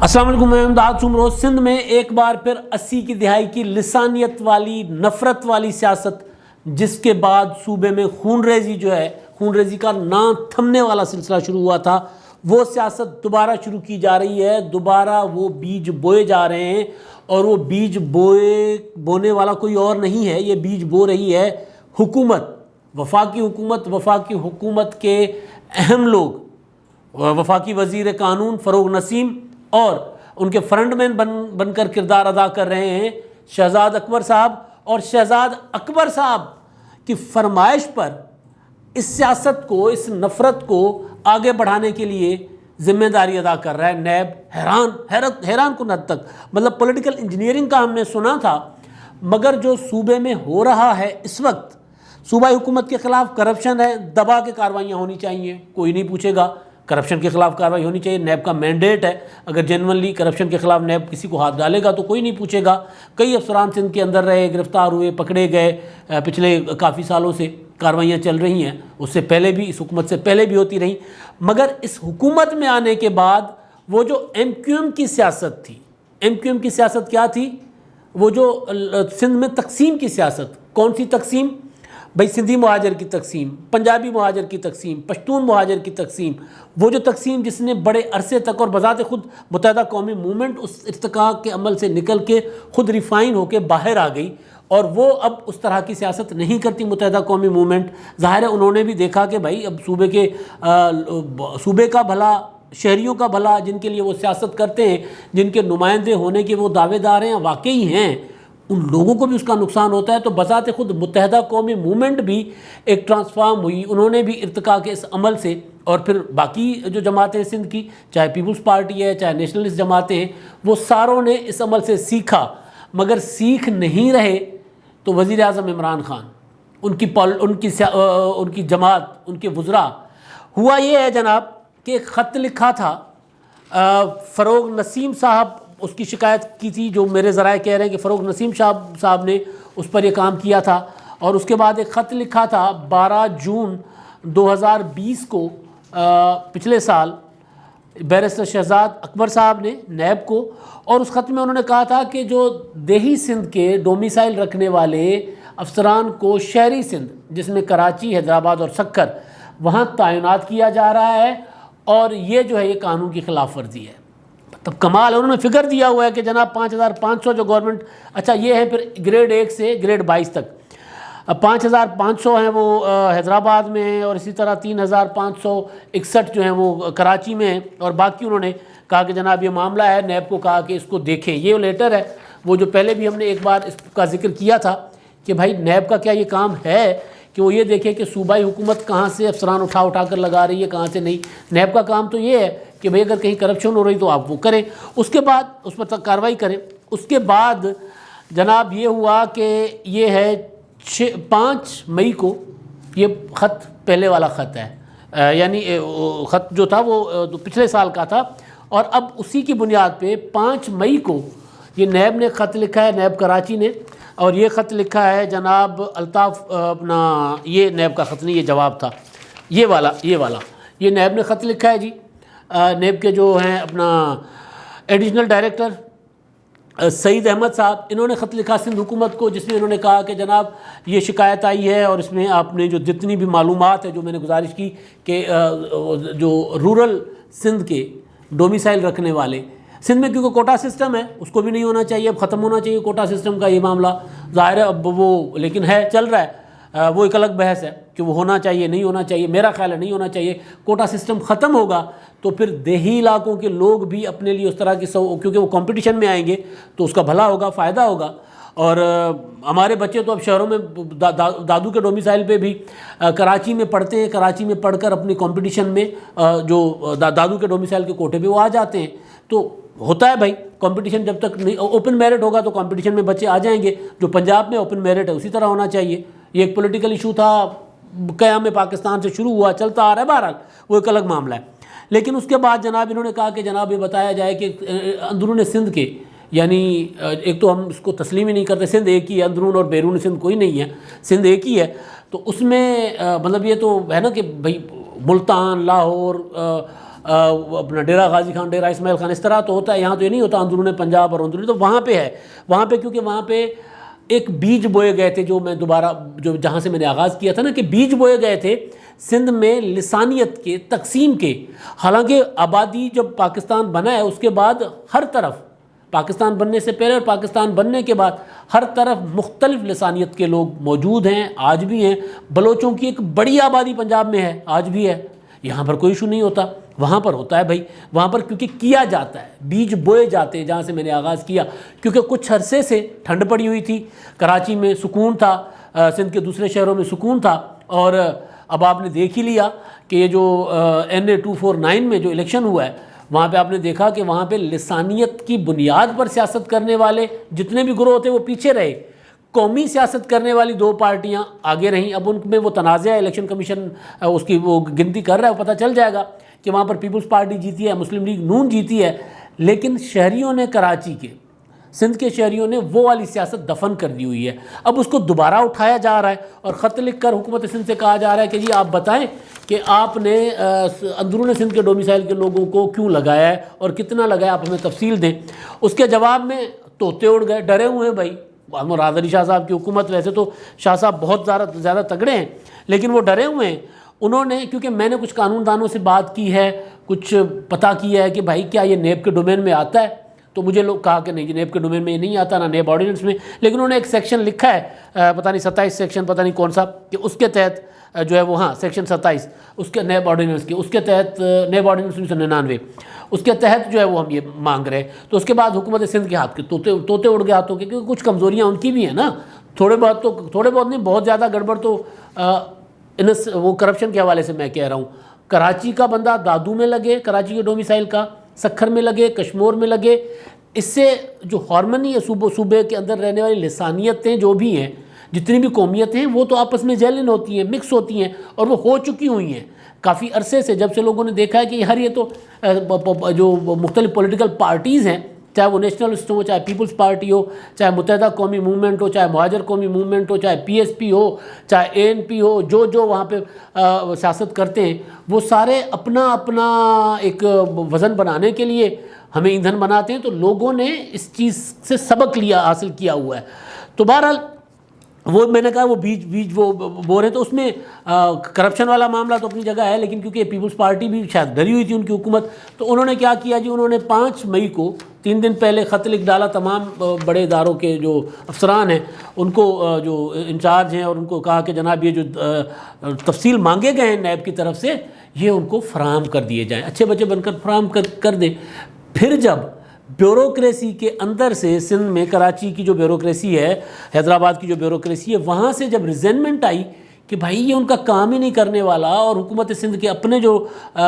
السلام علیکم، میں امداد سمروز۔ سندھ میں ایک بار پھر 80 کی دہائی کی لسانیت والی، نفرت والی سیاست، جس کے بعد صوبے میں خون ریزی جو ہے، خون ریزی کا نہ تھمنے والا سلسلہ شروع ہوا تھا، وہ سیاست دوبارہ شروع کی جا رہی ہے۔ دوبارہ وہ بیج بوئے جا رہے ہیں، اور وہ بیج بونے والا کوئی اور نہیں ہے، یہ بیج بو رہی ہے حکومت، وفاقی حکومت کے اہم لوگ، وفاقی وزیر قانون فروغ نسیم، اور ان کے فرنٹ مین بن کر کردار ادا کر رہے ہیں شہزاد اکبر صاحب۔ اور شہزاد اکبر صاحب کی فرمائش پر اس سیاست کو، اس نفرت کو آگے بڑھانے کے لیے ذمہ داری ادا کر رہا ہے نیب۔ حیران کن حد تک، مطلب پولیٹیکل انجینئرنگ کا ہم نے سنا تھا، مگر جو صوبے میں ہو رہا ہے اس وقت، صوبائی حکومت کے خلاف کرپشن ہے، دبا کے کارروائیاں ہونی چاہیے، کوئی نہیں پوچھے گا، کرپشن کے خلاف کارروائی ہونی چاہیے، نیب کا مینڈیٹ ہے، اگر جینونلی کرپشن کے خلاف نیب کسی کو ہاتھ ڈالے گا تو کوئی نہیں پوچھے گا۔ کئی افسران سندھ کے اندر رہے، گرفتار ہوئے، پکڑے گئے، پچھلے کافی سالوں سے کارروائیاں چل رہی ہیں، اس سے پہلے بھی، اس حکومت سے پہلے بھی ہوتی رہیں، مگر اس حکومت میں آنے کے بعد وہ جو ایم کیو ایم کی سیاست تھی، ایم کیو ایم کی سیاست کیا تھی؟ وہ جو سندھ میں تقسیم کی سیاست، کون سی تقسیم؟ بھئی سندھی مہاجر کی تقسیم، پنجابی مہاجر کی تقسیم، پشتون مہاجر کی تقسیم، وہ جو تقسیم جس نے بڑے عرصے تک، اور بذات خود متحدہ قومی موومنٹ اس ارتقاء کے عمل سے نکل کے خود ریفائن ہو کے باہر آ گئی، اور وہ اب اس طرح کی سیاست نہیں کرتی متحدہ قومی موومنٹ۔ ظاہر ہے انہوں نے بھی دیکھا کہ بھائی اب صوبے کا بھلا، شہریوں کا بھلا، جن کے لیے وہ سیاست کرتے ہیں، جن کے نمائندے ہونے کے وہ دعوے دار ہیں، واقعی ہیں، ان لوگوں کو بھی اس کا نقصان ہوتا ہے۔ تو بذات خود متحدہ قومی موومنٹ بھی ایک ٹرانسفارم ہوئی، انہوں نے بھی ارتقاء کے اس عمل سے، اور پھر باقی جو جماعتیں سندھ کی، چاہے پیپلز پارٹی ہے، چاہے نیشنلسٹ جماعتیں ہیں، وہ ساروں نے اس عمل سے سیکھا، مگر سیکھ نہیں رہے تو وزیر اعظم عمران خان، ان کی جماعت، ان کے وزراء، ہوا یہ ہے جناب کہ ایک خط لکھا تھا فروغ نسیم صاحب، اس کی شکایت کی تھی، جو میرے ذرائع کہہ رہے ہیں کہ فروغ نسیم صاحب نے اس پر یہ کام کیا تھا، اور اس کے بعد ایک خط لکھا تھا 12 جون 2020 کو، پچھلے سال، بیرسٹر شہزاد اکبر صاحب نے نیب کو، اور اس خط میں انہوں نے کہا تھا کہ جو دیہی سندھ کے ڈومیسائل رکھنے والے افسران کو شہری سندھ، جس میں کراچی، حیدرآباد اور سکر، وہاں تعینات کیا جا رہا ہے، اور یہ جو ہے یہ قانون کی خلاف ورزی ہے۔ تب کمال ہے، انہوں نے فگر دیا ہوا ہے کہ جناب 5500 جو گورنمنٹ، اچھا یہ ہے پھر گریڈ 1 سے گریڈ 22 تک، 5500 ہیں وہ حیدرآباد میں ہیں، اور اسی طرح 3561 جو ہیں وہ کراچی میں ہیں، اور باقی انہوں نے کہا کہ جناب یہ معاملہ ہے، نیب کو کہا کہ اس کو دیکھیں۔ یہ لیٹر ہے وہ جو پہلے بھی ہم نے ایک بار اس کا ذکر کیا تھا کہ بھائی نیب کا کیا یہ کام ہے کہ وہ یہ دیکھے کہ صوبائی حکومت کہاں سے افسران اٹھا کر لگا رہی ہے، کہاں سے نہیں۔ نیب کا کام تو یہ ہے کہ بھئی اگر کہیں کرپشن ہو رہی تو آپ وہ کریں، اس کے بعد اس پر کارروائی کریں۔ اس کے بعد جناب یہ ہوا کہ یہ ہے 5 مئی کو، یہ خط پہلے والا خط ہے، یعنی خط جو تھا وہ پچھلے سال کا تھا، اور اب اسی کی بنیاد پہ 5 مئی کو یہ نیب نے خط لکھا ہے، نیب کراچی نے، اور یہ خط لکھا ہے جناب الطاف، اپنا یہ نیب کا خط نہیں، یہ جواب تھا، یہ والا یہ نیب نے خط لکھا ہے جی۔ نیب کے جو ہیں اپنا ایڈیشنل ڈائریکٹر سعید احمد صاحب، انہوں نے خط لکھا سندھ حکومت کو، جس میں انہوں نے کہا کہ جناب یہ شکایت آئی ہے، اور اس میں آپ نے جو جتنی بھی معلومات ہے، جو میں نے گزارش کی کہ جو رورل سندھ کے ڈومیسائل رکھنے والے، سندھ میں کیونکہ کوٹا سسٹم ہے، اس کو بھی نہیں ہونا چاہیے، اب ختم ہونا چاہیے کوٹا سسٹم کا یہ معاملہ، ظاہر ہے اب وہ لیکن ہے، چل رہا ہے، وہ ایک الگ بحث ہے کہ وہ ہونا چاہیے نہیں ہونا چاہیے، میرا خیال ہے نہیں ہونا چاہیے۔ کوٹا سسٹم ختم ہوگا تو پھر دیہی علاقوں کے لوگ بھی اپنے لیے اس طرح کی کیونکہ وہ کمپٹیشن میں آئیں گے تو اس کا بھلا ہوگا، فائدہ ہوگا، اور ہمارے بچے تو اب شہروں میں دادو کے ڈومیسائل پہ بھی کراچی میں پڑھتے ہیں، کراچی میں پڑھ کر اپنی کمپٹیشن میں جو دادو کے ڈومیسائل کے کوٹے پہ وہ آ جاتے ہیں، تو ہوتا ہے بھائی کمپٹیشن جب تک نہیں اوپن میرٹ ہوگا تو کمپٹیشن میں بچے آ جائیں گے، جو پنجاب میں اوپن میرٹ ہے اسی طرح ہونا چاہیے۔ یہ ایک پولیٹیکل ایشو تھا، قیام پاکستان سے شروع ہوا، چلتا آ رہا ہے، بہرحال وہ ایک الگ معاملہ ہے۔ لیکن اس کے بعد جناب انہوں نے کہا کہ جناب یہ بتایا جائے کہ اندرون سندھ کے، یعنی ایک تو ہم اس کو تسلیم ہی نہیں کرتے، سندھ ایک ہی ہے، اندرون اور بیرون سندھ کوئی نہیں ہے، سندھ ایک ہی ہے، تو اس میں مطلب یہ تو ہے نا کہ بھئی ملتان، لاہور، اپنا ڈیرہ غازی خان، ڈیرہ اسماعیل خان، اس طرح تو ہوتا ہے. یہاں تو یہ نہیں ہوتا اندرون پنجاب اور اندرون، تو وہاں پہ ہے. وہاں پہ کیونکہ وہاں پہ ایک بیج بوئے گئے تھے، جو میں دوبارہ جہاں سے میں نے آغاز کیا تھا نا، کہ بیج بوئے گئے تھے سندھ میں لسانیت کے، تقسیم کے. حالانکہ آبادی جب پاکستان بنا ہے اس کے بعد ہر طرف، پاکستان بننے سے پہلے اور پاکستان بننے کے بعد ہر طرف مختلف لسانیت کے لوگ موجود ہیں، آج بھی ہیں. بلوچوں کی ایک بڑی آبادی پنجاب میں ہے، آج بھی ہے. یہاں پر کوئی ایشو نہیں ہوتا، وہاں پر ہوتا ہے بھائی. وہاں پر کیونکہ کیا جاتا ہے، بیج بوئے جاتے ہیں. جہاں سے میں نے آغاز کیا، کیونکہ کچھ عرصے سے ٹھنڈ پڑی ہوئی تھی، کراچی میں سکون تھا، سندھ کے دوسرے شہروں میں سکون تھا. اور اب آپ نے دیکھ ہی لیا کہ یہ جو NA 249 میں جو الیکشن ہوا ہے، وہاں پہ آپ نے دیکھا کہ وہاں پہ لسانیت کی بنیاد پر سیاست کرنے والے جتنے بھی گروہ تھے وہ پیچھے رہے. قومی سیاست کرنے والی 2 پارٹیاں آگے رہیں. اب ان میں وہ تنازع ہے، الیکشن کمیشن اس کی وہ گنتی کر رہا ہے، پتہ چل جائے گا کہ وہاں پر پیپلز پارٹی جیتی ہے، مسلم لیگ نون جیتی ہے. لیکن شہریوں نے، کراچی کے، سندھ کے شہریوں نے وہ والی سیاست دفن کر دی ہوئی ہے. اب اس کو دوبارہ اٹھایا جا رہا ہے اور خط لکھ کر حکومت سندھ سے کہا جا رہا ہے کہ جی آپ بتائیں کہ آپ نے اندرون سندھ کے ڈومیسائل کے لوگوں کو کیوں لگایا ہے اور کتنا لگایا، آپ ہمیں تفصیل دیں. اس کے جواب میں طوطے اڑ گئے، ڈرے ہوئے ہیں بھائی. مراد علی شاہ صاحب کی حکومت، ویسے تو شاہ صاحب بہت زیادہ تگڑے ہیں، لیکن وہ ڈرے ہوئے ہیں. انہوں نے، کیونکہ میں نے کچھ قانون دانوں سے بات کی ہے، کچھ پتہ کیا ہے کہ بھائی کیا یہ نیب کے ڈومین میں آتا ہے، تو مجھے لوگ کہا کہ نہیں جی نیب کے ڈومین میں یہ نہیں آتا، نہ نیب آرڈیننس میں. لیکن انہوں نے ایک سیکشن لکھا ہے، پتہ نہیں 27 سیکشن، پتہ نہیں کون سا، کہ اس کے تحت جو ہے وہ، ہاں سیکشن 27 اس کے نیب آرڈیننس کے، اس کے تحت نیب آرڈیننس 1999 اس کے تحت جو ہے وہ ہم یہ مانگ رہے ہیں. تو اس کے بعد حکومت سندھ کے ہاتھ کے طوطے اڑ گئے ہاتھوں کے، کیونکہ کچھ کمزوریاں ان کی بھی ہیں نا، تھوڑے بہت نہیں، بہت زیادہ گڑبڑ تو وہ کرپشن کے حوالے سے میں کہہ رہا ہوں. کراچی کا بندہ دادو میں لگے، کراچی کے ڈومیسائل کا، سکھر میں لگے، کشمور میں لگے. اس سے جو ہارمنی ہے صوبے کے اندر رہنے والی لسانیتیں جو بھی ہیں، جتنی بھی قومیتیں ہیں، وہ تو آپس میں جیلن ہوتی ہیں، مکس ہوتی ہیں، اور وہ ہو چکی ہوئی ہیں کافی عرصے سے. جب سے لوگوں نے دیکھا ہے کہ یہ تو جو مختلف پولیٹیکل پارٹیز ہیں، چاہے وہ نیشنلسٹ ہو، چاہے پیپلز پارٹی ہو، چاہے متحدہ قومی موومنٹ ہو، چاہے مہاجر قومی موومنٹ ہو، چاہے PSP ہو، چاہے ANP ہو، جو وہاں پہ سیاست کرتے ہیں، وہ سارے اپنا ایک وزن بنانے کے لیے ہمیں ایندھن بناتے ہیں. تو لوگوں نے اس چیز سے سبق حاصل کیا ہوا ہے. تو بہرحال وہ میں نے کہا وہ بیج وہ بو رہے ہیں. تو اس میں کرپشن والا معاملہ تو اپنی جگہ ہے، لیکن کیونکہ پیپلز پارٹی بھی شاید ڈری ہوئی تھی ان کی حکومت، تو انہوں نے کیا کیا جی، انہوں نے 5 مئی کو 3 دن پہلے خط لکھ ڈالا تمام بڑے اداروں کے جو افسران ہیں، ان کو جو انچارج ہیں، اور ان کو کہا کہ جناب یہ جو تفصیل مانگے گئے ہیں نیب کی طرف سے، یہ ان کو فراہم کر دیے جائیں، اچھے بچے بن کر فراہم کر دیں. پھر جب بیوروکریسی کے اندر سے، سندھ میں کراچی کی جو بیوروکریسی ہے، حیدرآباد کی جو بیوروکریسی ہے، وہاں سے جب ریزنمنٹ آئی کہ بھائی یہ ان کا کام ہی نہیں کرنے والا، اور حکومت سندھ کے اپنے جو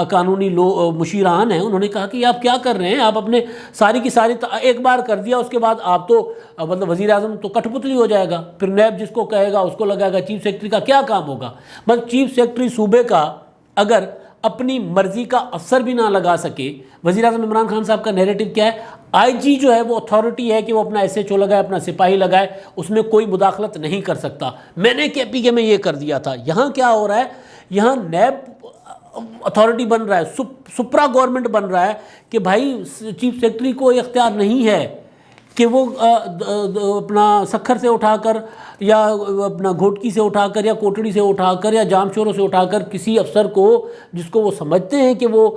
قانونی مشیران ہیں، انہوں نے کہا کہ آپ کیا کر رہے ہیں، آپ اپنے ساری کی ساری ایک بار کر دیا، اس کے بعد آپ تو مطلب وزیر اعظم تو کٹھ پتلی ہو جائے گا، پھر نیب جس کو کہے گا اس کو لگائے گا. چیف سیکرٹری کا کیا کام ہوگا؟ بس چیف سیکرٹری صوبے کا اگر اپنی مرضی کا افسر بھی نہ لگا سکے. وزیر اعظم عمران خان صاحب کا نیریٹو کیا ہے؟ IG جو ہے وہ اتھارٹی ہے کہ وہ اپنا SHO لگائے، اپنا سپاہی لگائے، اس میں کوئی مداخلت نہیں کر سکتا. میں نے KPK میں یہ کر دیا تھا. یہاں کیا ہو رہا ہے؟ یہاں نیب اتھارٹی بن رہا ہے، سپرا گورنمنٹ بن رہا ہے کہ بھائی چیف سیکرٹری کو یہ اختیار نہیں ہے کہ وہ اپنا سکھر سے اٹھا کر، یا اپنا گھوٹکی سے اٹھا کر، یا کوٹڑی سے اٹھا کر، یا جام شوروں سے اٹھا کر کسی افسر کو جس کو وہ سمجھتے ہیں کہ وہ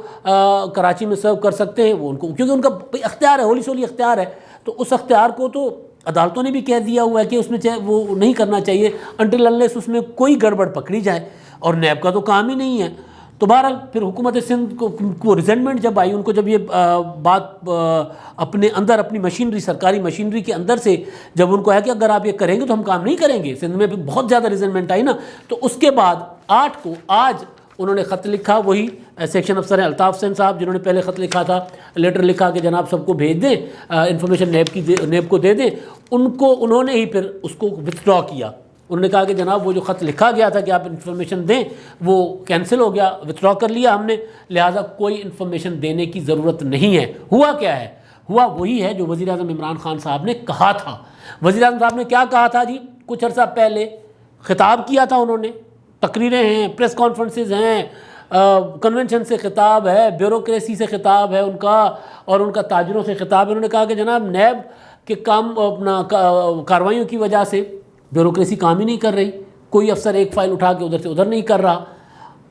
کراچی میں سرو کر سکتے ہیں، وہ ان کو، کیونکہ ان کا اختیار ہے، ہولی سولی اختیار ہے، تو اس اختیار کو تو عدالتوں نے بھی کہہ دیا ہوا ہے کہ اس میں وہ نہیں کرنا چاہیے انٹل انلیس اس میں کوئی گڑبڑ پکڑی جائے، اور نیب کا تو کام ہی نہیں ہے. تو بہرحال پھر حکومت سندھ کو ریزنمنٹ جب آئی، ان کو جب یہ بات اپنے اندر، اپنی مشینری، سرکاری مشینری کے اندر سے جب ان کو ہے کہ اگر آپ یہ کریں گے تو ہم کام نہیں کریں گے، سندھ میں بھی بہت زیادہ ریزنمنٹ آئی نا. تو اس کے بعد 8 کو آج انہوں نے خط لکھا، وہی سیکشن افسر ہیں الطاف حسین صاحب جنہوں نے پہلے خط لکھا تھا، لیٹر لکھا کہ جناب سب کو بھیج دیں، انفارمیشن نیب کو دے دیں. انہوں نے ہی پھر اس کو وتھڈرا کیا. انہوں نے کہا کہ جناب وہ جو خط لکھا گیا تھا کہ آپ انفارمیشن دیں، وہ کینسل ہو گیا، وتھڈرا کر لیا ہم نے، لہٰذا کوئی انفارمیشن دینے کی ضرورت نہیں ہے. ہوا کیا ہے؟ ہوا وہی ہے جو وزیر اعظم عمران خان صاحب نے کہا تھا. وزیر اعظم صاحب نے کیا کہا تھا جی؟ کچھ عرصہ پہلے خطاب کیا تھا انہوں نے، تقریریں ہیں، پریس کانفرنسز ہیں، کنونشن سے خطاب ہے، بیوروکریسی سے خطاب ہے ان کا، اور ان کا تاجروں سے خطاب ہے۔ انہوں نے کہا کہ جناب نیب کے کام اپنا کارروائیوں کی وجہ سے بیوروکریسی کام ہی نہیں کر رہی، کوئی افسر ایک فائل اٹھا کے ادھر سے ادھر نہیں کر رہا۔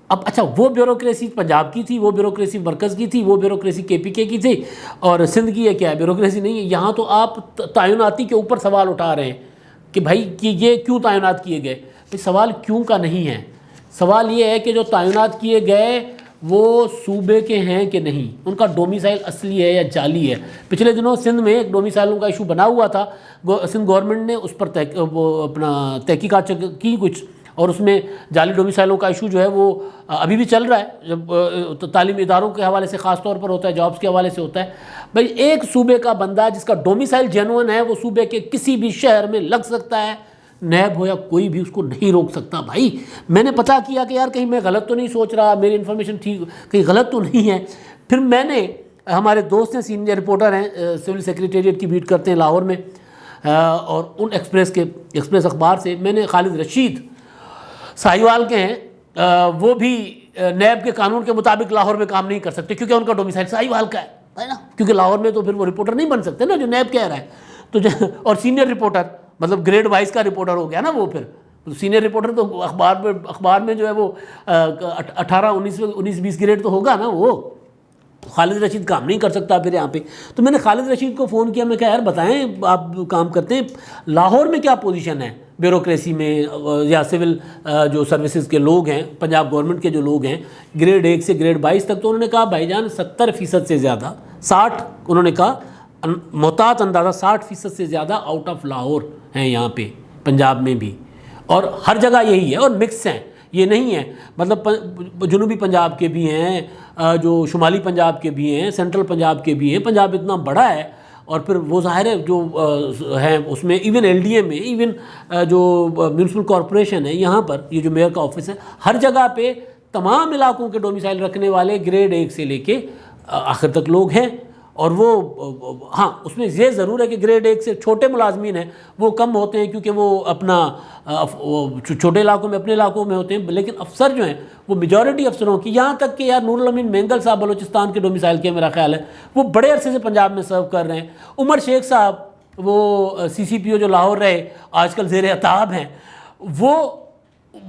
اب اچھا وہ بیوروکریسی پنجاب کی تھی، وہ بیوروکریسی مرکز کی تھی، وہ بیوروکریسی کے پی کے کی تھی، اور سندھ کی ہے کیا ہے؟ بیوروکریسی نہیں ہے۔ یہاں تو آپ تعیناتی کے اوپر سوال اٹھا رہے ہیں کہ بھائی کہ یہ کیوں تعینات کیے گئے؟ بھائی سوال کیوں کا نہیں ہے، سوال یہ ہے کہ جو تعینات کیے گئے وہ صوبے کے ہیں کہ نہیں، ان کا ڈومیسائل اصلی ہے یا جعلی ہے۔ پچھلے دنوں سندھ میں ایک ڈومیسائلوں کا ایشو بنا ہوا تھا، سندھ گورنمنٹ نے اس پر اپنا تحقیقات کی کچھ، اور اس میں جعلی ڈومیسائلوں کا ایشو جو ہے وہ ابھی بھی چل رہا ہے، جب تعلیمی اداروں کے حوالے سے خاص طور پر ہوتا ہے، جابس کے حوالے سے ہوتا ہے۔ بھائی ایک صوبے کا بندہ جس کا ڈومیسائل جینوئن ہے وہ صوبے کے کسی بھی شہر میں لگ سکتا ہے، نیب ہو یا کوئی بھی اس کو نہیں روک سکتا۔ بھائی میں نے پتہ کیا کہ یار کہیں میں غلط تو نہیں سوچ رہا، میری انفارمیشن ٹھیک کہیں غلط تو نہیں ہے۔ پھر میں نے، ہمارے دوست ہیں سینئر رپورٹر ہیں، سول سیکریٹریٹ کی بیٹ کرتے ہیں لاہور میں، اور ان ایکسپریس اخبار سے میں نے خالد رشید ساہیوال کے ہیں، وہ بھی نیب کے قانون کے مطابق لاہور میں کام نہیں کر سکتے کیونکہ ان کا ڈومیسائل ساہیوال کا ہے نا، کیونکہ لاہور میں تو پھر وہ رپورٹر نہیں بن سکتے نا جو نیب کہہ رہا ہے۔ تو اور سینئر رپورٹر مطلب گریڈ وائز کا رپورٹر ہو گیا نا وہ، پھر سینئر رپورٹر تو اخبار میں جو ہے وہ 18 19 20 گریڈ تو ہوگا نا وہ۔ خالد رشید کام نہیں کر سکتا پھر یہاں پہ۔ تو میں نے خالد رشید کو فون کیا، میں کہا یار بتائیں آپ کام کرتے ہیں لاہور میں کیا پوزیشن ہے بیوروکریسی میں یا سول جو سروسز کے لوگ ہیں، پنجاب گورنمنٹ کے جو لوگ ہیں گریڈ 1 سے گریڈ 22 تک۔ تو انہوں نے کہا بھائی جان 70% سے زیادہ، 60 انہوں نے کہا محتاط اندازہ 60% سے زیادہ آؤٹ آف لاہور ہیں یہاں پہ پنجاب میں بھی، اور ہر جگہ یہی ہے، اور مکس ہیں، یہ نہیں ہے مطلب جنوبی پنجاب کے بھی ہیں، جو شمالی پنجاب کے بھی ہیں، سینٹرل پنجاب کے بھی ہیں۔ پنجاب اتنا بڑا ہے، اور پھر وہ ظاہر ہے جو ہیں اس میں ایون ایل ڈی اے میں، ایون جو میونسپل کارپوریشن ہے یہاں پر، یہ جو میئر کا آفس ہے، ہر جگہ پہ تمام علاقوں کے ڈومیسائل رکھنے والے گریڈ 1 سے لے کے آخر تک لوگ ہیں۔ اور وہ ہاں اس میں یہ ضرور ہے کہ گریڈ 1 سے چھوٹے ملازمین ہیں وہ کم ہوتے ہیں کیونکہ وہ اپنا چھوٹے علاقوں میں اپنے علاقوں میں ہوتے ہیں، لیکن افسر جو ہیں وہ میجورٹی افسروں کی، یہاں تک کہ یار نور الامین مینگل صاحب بلوچستان کے ڈومیسائل کے میرا خیال ہے وہ بڑے عرصے سے پنجاب میں سرو کر رہے ہیں۔ عمر شیخ صاحب وہ سی سی پی او جو لاہور رہے آج کل زیر عتاب ہیں، وہ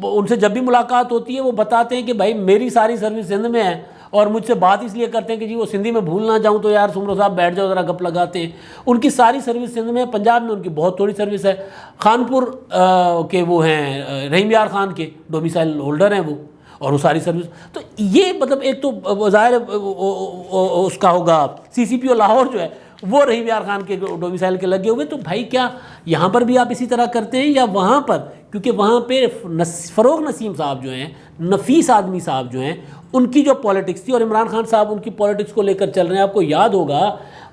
ان سے جب بھی ملاقات ہوتی ہے وہ بتاتے ہیں کہ بھائی میری ساری سروس سندھ میں ہے، اور مجھ سے بات اس لیے کرتے ہیں کہ جی وہ سندھی میں بھول نہ جاؤں تو یار سمرو صاحب بیٹھ جاؤ ذرا گپ لگاتے ہیں۔ ان کی ساری سروس سندھ میں ہے، پنجاب میں ان کی بہت تھوڑی سروس ہے۔ خانپور کے وہ ہیں رحیم یار خان کے ڈومیسائل ہولڈر ہیں وہ، اور وہ ساری سروس۔ تو یہ مطلب ایک تو ظاہر اس کا ہوگا سی سی پی او لاہور جو ہے وہ رحیم یار خان کے ڈومیسائل کے لگے ہوئے۔ تو بھائی کیا یہاں پر بھی آپ اسی طرح کرتے ہیں یا وہاں پر؟ کیونکہ وہاں پہ فروغ نسیم صاحب جو ہیں، نفیس آدمی صاحب جو ہیں، ان کی جو پالیٹکس تھی، اور عمران خان صاحب ان کی پالیٹکس کو لے کر چل رہے ہیں۔ آپ کو یاد ہوگا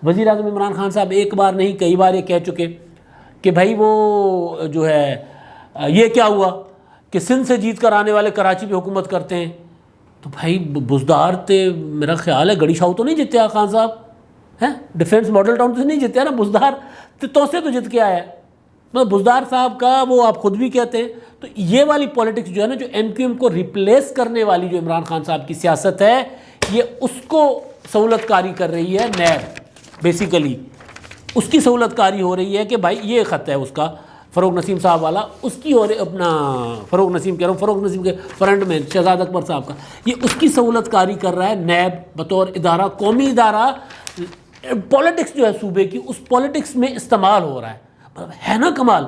وزیر اعظم عمران خان صاحب ایک بار نہیں کئی بار یہ کہہ چکے کہ بھائی وہ جو ہے یہ کیا ہوا کہ سندھ سے جیت کر آنے والے کراچی پہ حکومت کرتے ہیں۔ تو بھائی بزدار تے میرا خیال ہے گڑی شاہو تو نہیں جیتے خان صاحب ہیں، ڈیفینس ماڈل ٹاؤن تو نہیں جیتے نا، بزدار تو سے تو جیت کے آیا ہے۔ مطلب بزدار صاحب کا وہ آپ خود بھی کہتے ہیں۔ تو یہ والی پولیٹکس جو ہے نا، جو ایم کیو ایم کو ریپلیس کرنے والی جو عمران خان صاحب کی سیاست ہے، یہ اس کو سہولت کاری کر رہی ہے نیب، بیسیکلی اس کی سہولت کاری ہو رہی ہے کہ بھائی یہ خط ہے اس کا فروغ نسیم صاحب والا، اس کی اور اپنا فروغ نسیم کہہ رہا ہوں، فروغ نسیم کے فرنٹ میں شہزاد اکبر صاحب کا، یہ اس کی سہولت کاری کر رہا ہے نیب بطور ادارہ، قومی ادارہ۔ پولیٹکس جو ہے صوبے کی، اس پولیٹکس میں استعمال ہو رہا ہے نا کمال۔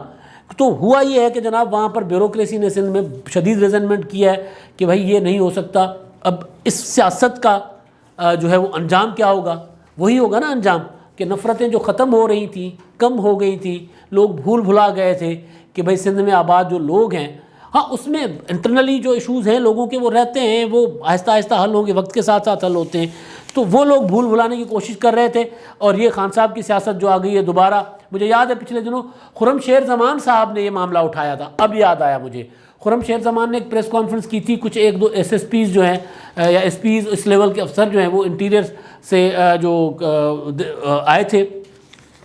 تو ہوا یہ ہے کہ جناب وہاں پر بیوروکریسی نے سندھ میں شدید ریزنمنٹ کیا ہے کہ بھائی یہ نہیں ہو سکتا۔ اب اس سیاست کا جو ہے وہ انجام کیا ہوگا؟ وہی ہوگا نا انجام کہ نفرتیں جو ختم ہو رہی تھیں، کم ہو گئی تھیں، لوگ بھول بھلا گئے تھے کہ بھائی سندھ میں آباد جو لوگ ہیں، ہاں اس میں انٹرنلی جو ایشوز ہیں لوگوں کے وہ رہتے ہیں، وہ آہستہ آہستہ حل ہوں گے، وقت کے ساتھ ساتھ حل ہوتے ہیں۔ تو وہ لوگ بھول بھلانے کی کوشش کر رہے تھے، اور یہ خان صاحب کی سیاست جو آ گئی ہے دوبارہ۔ مجھے یاد ہے پچھلے دنوں خرم شیر زمان صاحب نے یہ معاملہ اٹھایا تھا، اب یاد آیا مجھے۔ خرم شیر زمان نے ایک پریس کانفرنس کی تھی، کچھ 1-2 ایس ایس پیز جو ہیں یا ایس پیز اس لیول کے افسر جو ہیں وہ انٹیریئر سے جو آئے تھے،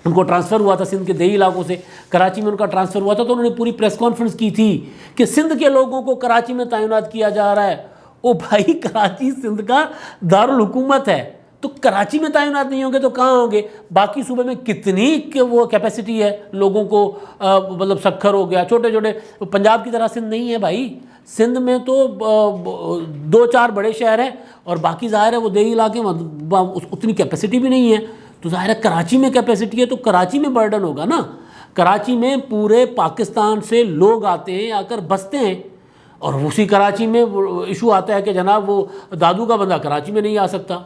ان کو ٹرانسفر ہوا تھا سندھ کے دیہی علاقوں سے، کراچی میں ان کا ٹرانسفر ہوا تھا۔ تو انہوں نے پوری پریس کانفرنس کی تھی کہ سندھ کے لوگوں کو کراچی میں تعینات کیا جا رہا ہے، او بھائی کراچی سندھ کا دارالحکومت ہے، تو کراچی میں تعینات نہیں ہوں گے تو کہاں ہوں گے؟ باقی صوبے میں کتنی وہ کیپیسٹی ہے لوگوں کو، مطلب سکھر ہو گیا، چھوٹے چھوٹے، پنجاب کی طرح سندھ نہیں ہے بھائی، سندھ میں تو 2-4 بڑے شہر ہیں اور باقی ظاہر ہے وہ دیہی علاقے میں اتنی کیپیسٹی بھی نہیں ہے، تو ظاہر ہے کراچی میں کیپیسٹی ہے تو کراچی میں برڈن ہوگا نا۔ کراچی میں پورے پاکستان سے لوگ آتے ہیں، آ کر بستے ہیں، اور اسی کراچی میں ایشو آتا ہے کہ جناب وہ دادو کا بندہ کراچی میں نہیں آ سکتا۔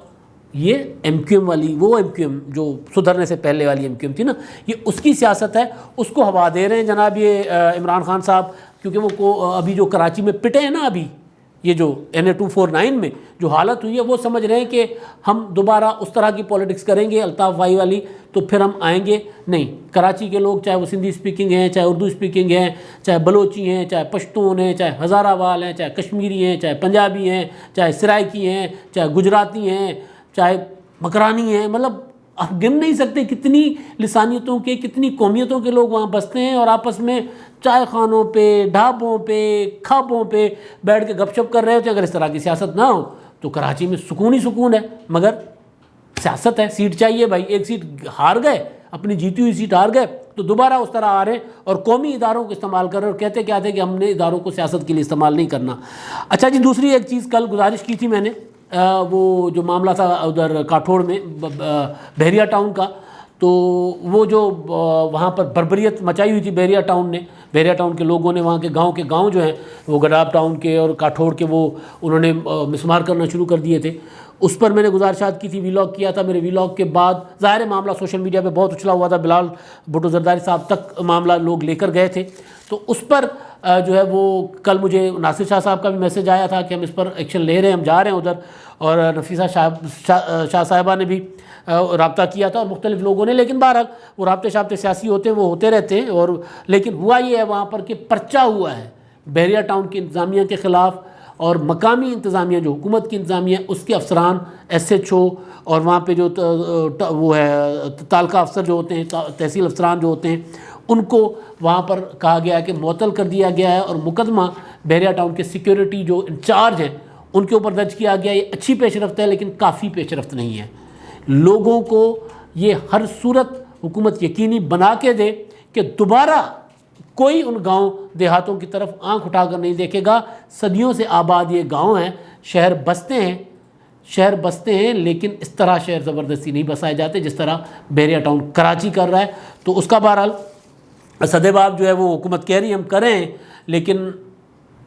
یہ ایم کیو ایم والی، وہ ایم کیو ایم جو سدھرنے سے پہلے والی ایم کیو ایم تھی نا، یہ اس کی سیاست ہے، اس کو ہوا دے رہے ہیں جناب یہ عمران خان صاحب، کیونکہ وہ ابھی جو کراچی میں پٹے ہیں نا، ابھی یہ جو NA-249 میں جو حالت ہوئی ہے، وہ سمجھ رہے ہیں کہ ہم دوبارہ اس طرح کی پولیٹکس کریں گے الطاف بھائی والی تو پھر ہم آئیں گے نہیں۔ کراچی کے لوگ چاہے وہ سندھی اسپیکنگ ہیں، چاہے اردو اسپیکنگ ہیں، چاہے بلوچی ہیں، چاہے پشتون ہیں، چاہے ہزارہ وال ہیں، چاہے کشمیری ہیں، چاہے پنجابی ہیں، چاہے سرائکی ہیں، چاہے گجراتی ہیں، چاہے مکرانی ہیں، مطلب آپ گن نہیں سکتے کتنی لسانیتوں کے، کتنی قومیتوں کے لوگ وہاں بستے ہیں، اور آپس میں چائے خانوں پہ، ڈھابوں پہ، کھابوں پہ بیٹھ کے گپ شپ کر رہے ہوتے ہیں۔ اگر اس طرح کی سیاست نہ ہو تو کراچی میں سکون ہی سکون ہے، مگر سیاست ہے، سیٹ چاہیے بھائی، ایک سیٹ ہار گئے، اپنی جیتی ہوئی سیٹ ہار گئے تو دوبارہ اس طرح آ رہے ہیں اور قومی اداروں کو استعمال کر رہے اور کہتے کیا تھے کہ ہم نے اداروں کو سیاست کے لیے استعمال نہیں کرنا۔ اچھا جی، دوسری ایک چیز کل گزارش کی تھی میں نے، وہ جو معاملہ تھا ادھر کاٹھوڑ میں بحریہ ٹاؤن کا، تو وہ جو وہاں پر بربریت مچائی ہوئی تھی بحریہ ٹاؤن نے، بحریہ ٹاؤن کے لوگوں نے، وہاں کے گاؤں جو ہیں وہ گڈاب ٹاؤن کے اور کاٹھوڑ کے، وہ انہوں نے مسمار کرنا شروع کر دیے تھے، اس پر میں نے گزارشات کی تھی، ویلاگ کیا تھا۔ میرے ویلاگ کے بعد ظاہر معاملہ سوشل میڈیا پہ بہت اچھلا ہوا تھا، بلال بھٹو زرداری صاحب تک معاملہ لوگ لے کر گئے تھے، تو اس پر جو ہے وہ کل مجھے ناصر شاہ صاحب کا بھی میسج آیا تھا کہ ہم اس پر ایکشن لے رہے ہیں، ہم جا رہے ہیں ادھر، اور نفیسہ شاہ صاحبہ نے بھی رابطہ کیا تھا اور مختلف لوگوں نے، لیکن بہرحال وہ رابطے سیاسی ہوتے ہیں، وہ ہوتے رہتے ہیں، اور لیکن ہوا یہ ہے وہاں پر کہ پرچہ ہوا ہے بحریہ ٹاؤن کی انتظامیہ کے خلاف، اور مقامی انتظامیہ جو حکومت کی انتظامیہ اس کے افسران SHO اور وہاں پہ جو وہ ہے تعلقہ افسر جو ہوتے ہیں، تحصیل افسران جو ہوتے ہیں، ان کو وہاں پر کہا گیا ہے کہ معطل کر دیا گیا ہے، اور مقدمہ بحریہ ٹاؤن کے سیکیورٹی جو انچارج ہیں ان کے اوپر درج کیا گیا۔ یہ اچھی پیش رفت ہے لیکن کافی پیش رفت نہیں ہے۔ لوگوں کو یہ ہر صورت حکومت یقینی بنا کے دے کہ دوبارہ کوئی ان گاؤں دیہاتوں کی طرف آنکھ اٹھا کر نہیں دیکھے گا۔ صدیوں سے آباد یہ گاؤں ہیں، شہر بستے ہیں لیکن اس طرح شہر زبردستی نہیں بسائے جاتے جس طرح بحریہ ٹاؤن کراچی کر رہا ہے۔ تو اس کا بہرحال صدباب جو ہے وہ حکومت کہہ رہی ہے ہم کریں، لیکن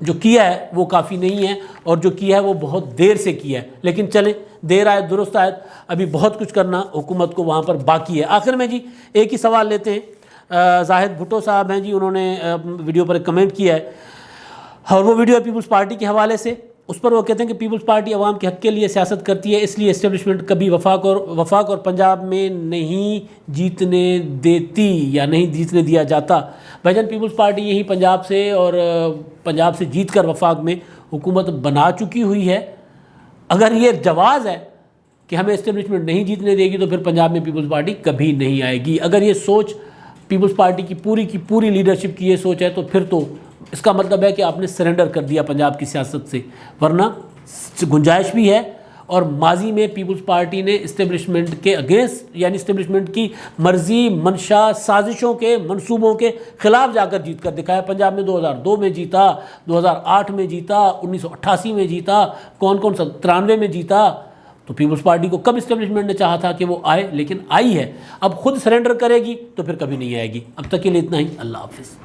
جو کیا ہے وہ کافی نہیں ہے، اور جو کیا ہے وہ بہت دیر سے کیا ہے، لیکن چلیں دیر آئے درست آئے، ابھی بہت کچھ کرنا حکومت کو وہاں پر باقی ہے۔ آخر میں جی ایک ہی سوال لیتے ہیں، زاہد بھٹو صاحب ہیں جی، انہوں نے ویڈیو پر ایک کمنٹ کیا ہے، اور وہ ویڈیو ہے پیپلز پارٹی کے حوالے سے۔ اس پر وہ کہتے ہیں کہ پیپلز پارٹی عوام کے حق کے لیے سیاست کرتی ہے، اس لیے اسٹیبلشمنٹ کبھی وفاق اور پنجاب میں نہیں جیتنے دیتی یا نہیں جیتنے دیا جاتا۔ بھائی جان، پیپلز پارٹی یہی پنجاب سے اور پنجاب سے جیت کر وفاق میں حکومت بنا چکی ہوئی ہے۔ اگر یہ جواز ہے کہ ہمیں اسٹیبلشمنٹ نہیں جیتنے دے گی تو پھر پنجاب میں پیپلز پارٹی کبھی نہیں آئے گی۔ اگر یہ سوچ پیپلز پارٹی کی پوری لیڈرشپ کی یہ سوچ ہے تو پھر تو اس کا مطلب ہے کہ آپ نے سرنڈر کر دیا پنجاب کی سیاست سے، ورنہ گنجائش بھی ہے۔ اور ماضی میں پیپلز پارٹی نے اسٹیبلشمنٹ کے اگینسٹ، یعنی اسٹیبلشمنٹ کی مرضی، منشا، سازشوں کے، منصوبوں کے خلاف جا کر جیت کر دکھایا۔ پنجاب میں 2002 میں جیتا، 2008 میں جیتا، 1988 میں جیتا، کون 93 میں جیتا۔ تو پیپلز پارٹی کو کب اسٹیبلشمنٹ نے چاہا تھا کہ وہ آئے، لیکن آئی ہے۔ اب خود سرنڈر کرے گی تو پھر کبھی نہیں آئے گی۔ اب تک کے لیے اتنا ہی، اللہ حافظ۔